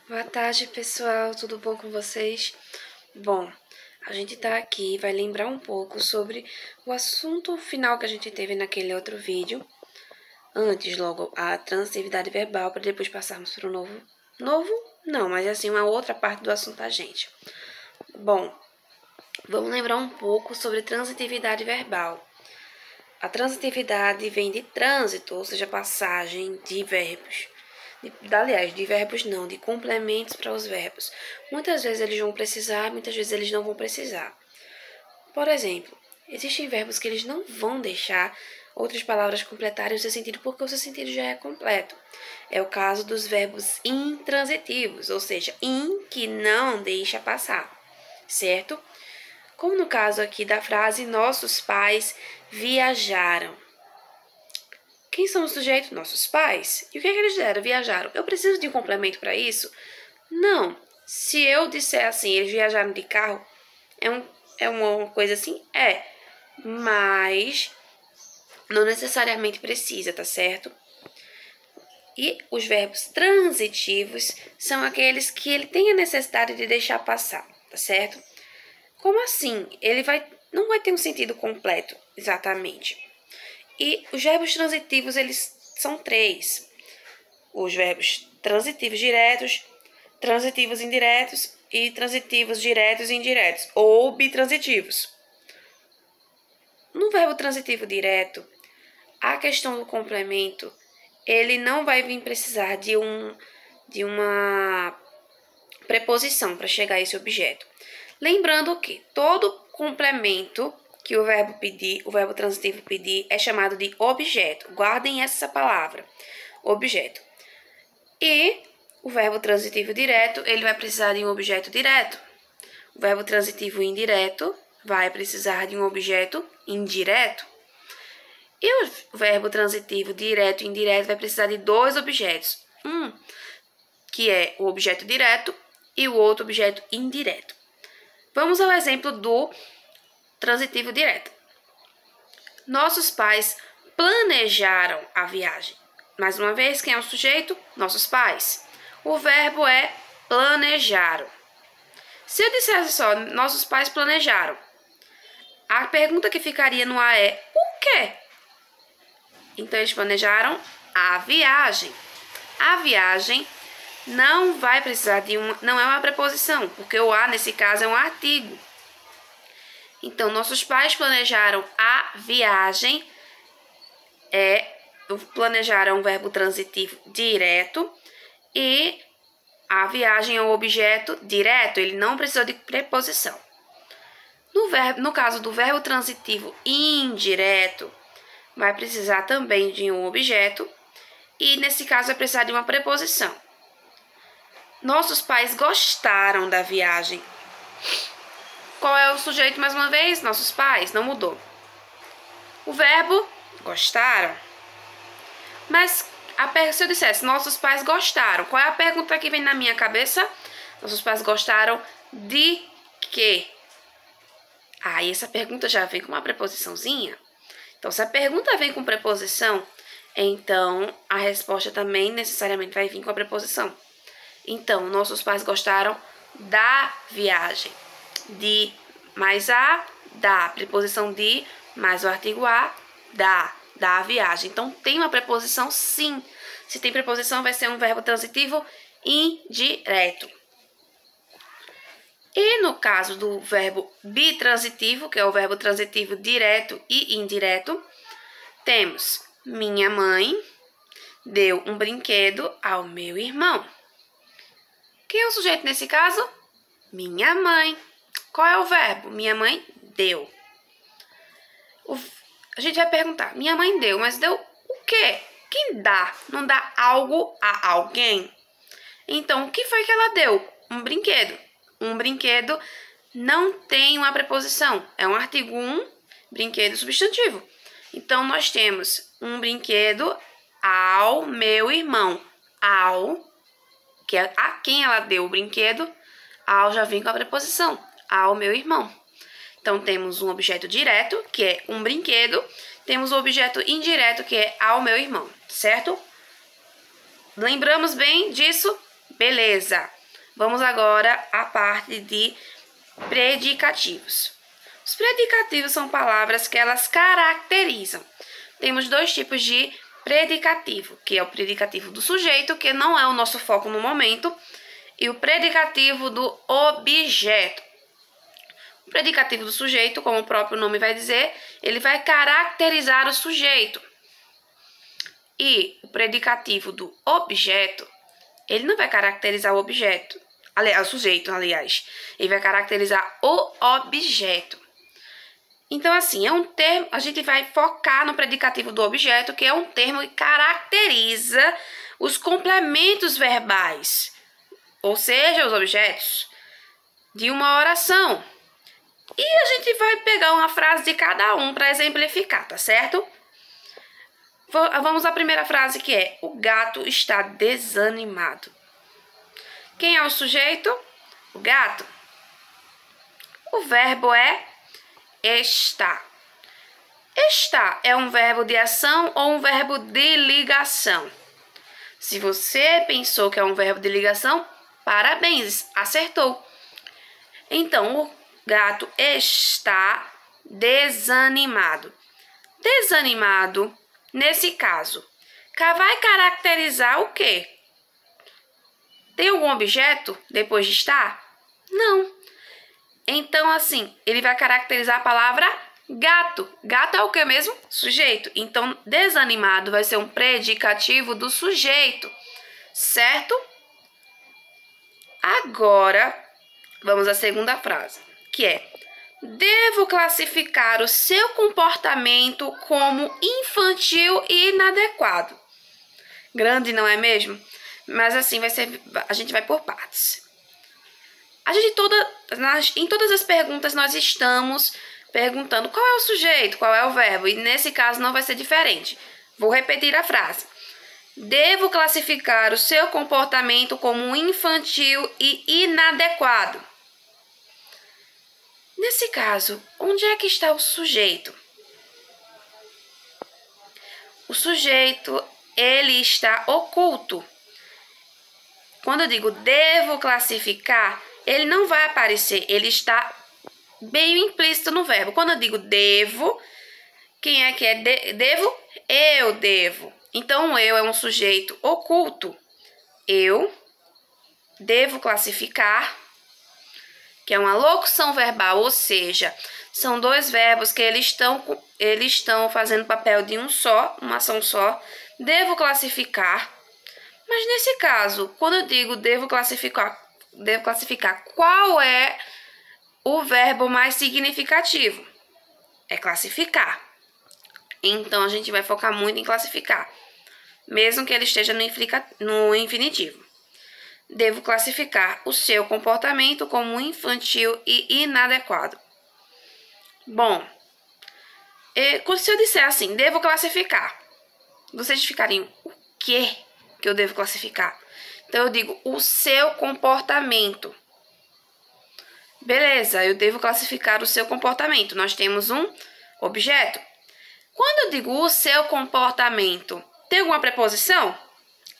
Boa tarde, pessoal. Tudo bom com vocês? Bom, a gente tá aqui, vai lembrar um pouco sobre o assunto final que a gente teve naquele outro vídeo. Antes, logo, a transitividade verbal, para depois passarmos para o novo. Novo? Não, mas assim, uma outra parte do assunto da gente. Bom, vamos lembrar um pouco sobre transitividade verbal. A transitividade vem de trânsito, ou seja, passagem de verbos. Aliás, de verbos não, de complementos para os verbos. Muitas vezes eles vão precisar, muitas vezes eles não vão precisar. Por exemplo, existem verbos que eles não vão deixar outras palavras completarem o seu sentido porque o seu sentido já é completo. É o caso dos verbos intransitivos, ou seja, in que não deixa passar, certo? Como no caso aqui da frase, nossos pais viajaram. Quem são os sujeitos? Nossos pais. E o que é que eles fizeram? Viajaram. Eu preciso de um complemento para isso? Não. Se eu disser assim, eles viajaram de carro, é uma coisa assim? É. Mas não necessariamente precisa, tá certo? E os verbos transitivos são aqueles que ele tem a necessidade de deixar passar, tá certo? Como assim? Não vai ter um sentido completo, exatamente. E os verbos transitivos, eles são 3. Os verbos transitivos diretos, transitivos indiretos e transitivos diretos e indiretos, ou bitransitivos. No verbo transitivo direto, a questão do complemento, ele não vai vir precisar de uma preposição para chegar a esse objeto. Lembrando que todo complemento que o verbo transitivo pedir, é chamado de objeto. Guardem essa palavra, objeto. E o verbo transitivo direto, ele vai precisar de um objeto direto. O verbo transitivo indireto vai precisar de um objeto indireto. E o verbo transitivo direto e indireto vai precisar de 2 objetos. Um, que é o objeto direto, e o outro objeto indireto. Vamos ao exemplo do transitivo direto. Nossos pais planejaram a viagem. Mais uma vez, quem é o sujeito? Nossos pais. O verbo é planejaram. Se eu dissesse só, nossos pais planejaram, a pergunta que ficaria no ar é, o quê? Então, eles planejaram a viagem. A viagem não vai precisar não é uma preposição, porque o a, nesse caso, é um artigo. Então, nossos pais planejaram a viagem. Planejaram um verbo transitivo direto. E a viagem é um objeto direto. Ele não precisa de preposição. No caso do verbo transitivo indireto, vai precisar também de um objeto. E, nesse caso, vai precisar de uma preposição. Nossos pais gostaram da viagem. Qual é o sujeito, mais uma vez? Nossos pais, não mudou. O verbo, gostaram. Mas, se eu dissesse, nossos pais gostaram, qual é a pergunta que vem na minha cabeça? Nossos pais gostaram de quê? E essa pergunta já vem com uma preposiçãozinha. Então, se a pergunta vem com preposição, então a resposta também necessariamente vai vir com a preposição. Então, nossos pais gostaram da viagem. De mais a, da. Preposição de mais o artigo a, da viagem. Então, tem uma preposição sim. Se tem preposição, vai ser um verbo transitivo indireto. E no caso do verbo bitransitivo, que é o verbo transitivo direto e indireto, temos minha mãe deu um brinquedo ao meu irmão. Quem é o sujeito nesse caso? Minha mãe. Qual é o verbo? Minha mãe deu. A gente vai perguntar, minha mãe deu, mas deu o quê? Quem dá? Não dá algo a alguém? Então, o que foi que ela deu? Um brinquedo. Um brinquedo não tem uma preposição. É um artigo 1, brinquedo substantivo. Então, nós temos um brinquedo ao meu irmão. Ao, que é a quem ela deu o brinquedo, ao já vem com a preposição. Ao meu irmão. Então, temos um objeto direto, que é um brinquedo. Temos o objeto indireto, que é ao meu irmão, certo? Lembramos bem disso? Beleza. Vamos agora à parte de predicativos. Os predicativos são palavras que elas caracterizam. Temos dois tipos de predicativo, que é o predicativo do sujeito, que não é o nosso foco no momento, e o predicativo do objeto. O predicativo do sujeito, como o próprio nome vai dizer, ele vai caracterizar o sujeito. E o predicativo do objeto, ele não vai caracterizar o objeto, o sujeito, aliás. Ele vai caracterizar o objeto. Então, assim, é um termo, a gente vai focar no predicativo do objeto, que é um termo que caracteriza os complementos verbais, ou seja, os objetos de uma oração. E a gente vai pegar uma frase de cada um para exemplificar, tá certo? Vamos à primeira frase, que é: o gato está desanimado. Quem é o sujeito? O gato. O verbo é está. Está é um verbo de ação ou um verbo de ligação? Se você pensou que é um verbo de ligação, parabéns, acertou. Então, o gato está desanimado. Desanimado, nesse caso, vai caracterizar o quê? Tem algum objeto depois de estar? Não. Então, assim, ele vai caracterizar a palavra gato. Gato é o que mesmo? Sujeito. Então, desanimado vai ser um predicativo do sujeito, certo? Agora, vamos à segunda frase, que é: devo classificar o seu comportamento como infantil e inadequado. Grande, não é mesmo? Mas assim, a gente vai por partes. Em todas as perguntas nós estamos perguntando qual é o sujeito, qual é o verbo. E nesse caso não vai ser diferente. Vou repetir a frase. Devo classificar o seu comportamento como infantil e inadequado. Nesse caso, onde é que está o sujeito? O sujeito, ele está oculto. Quando eu digo devo classificar, ele não vai aparecer, ele está meio implícito no verbo. Quando eu digo devo, quem é que é devo? Eu devo. Então, o eu é um sujeito oculto. Eu devo classificar, que é uma locução verbal, ou seja, são dois verbos que eles estão fazendo papel de uma ação só. Devo classificar. Mas nesse caso, quando eu digo devo classificar, qual é o verbo mais significativo? É classificar. Então, a gente vai focar muito em classificar, mesmo que ele esteja no infinitivo. Devo classificar o seu comportamento como infantil e inadequado. Bom, se eu disser assim, devo classificar, vocês ficariam: o quê que eu devo classificar? Então, eu digo o seu comportamento. Beleza, eu devo classificar o seu comportamento. Nós temos um objeto. Quando eu digo o seu comportamento, tem alguma preposição?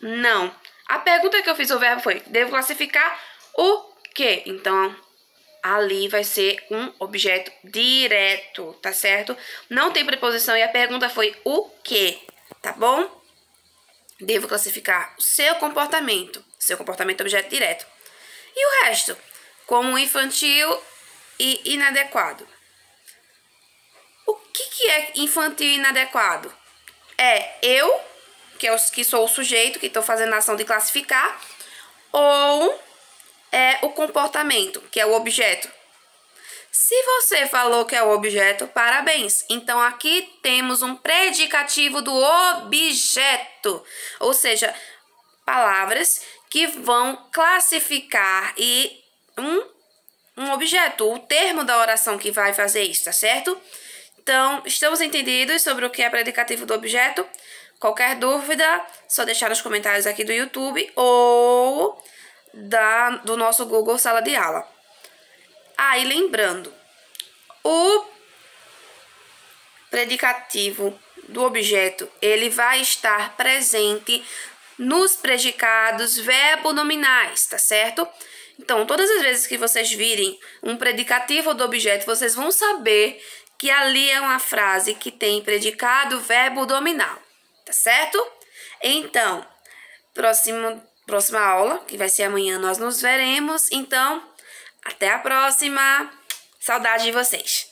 Não. A pergunta que eu fiz ao verbo foi: devo classificar o quê? Então, ali vai ser um objeto direto, tá certo? Não tem preposição e a pergunta foi o quê, tá bom? Devo classificar o seu comportamento. Seu comportamento é objeto direto. E o resto? Como infantil e inadequado. O que é infantil e inadequado? É eu, que sou o sujeito, que estou fazendo a ação de classificar, ou é o comportamento, que é o objeto. Se você falou que é o objeto, parabéns. Então, aqui temos um predicativo do objeto, ou seja, palavras que vão classificar um objeto, o termo da oração que vai fazer isso, tá certo? Então, estamos entendidos sobre o que é predicativo do objeto? Qualquer dúvida, só deixar nos comentários aqui do YouTube ou do nosso Google Sala de Aula. E lembrando, o predicativo do objeto, ele vai estar presente nos predicados verbonominais, tá certo? Então, todas as vezes que vocês virem um predicativo do objeto, vocês vão saber que ali é uma frase que tem predicado, verbo, dominal. Tá certo? Então, próxima aula, que vai ser amanhã, nós nos veremos. Então, até a próxima. Saudade de vocês.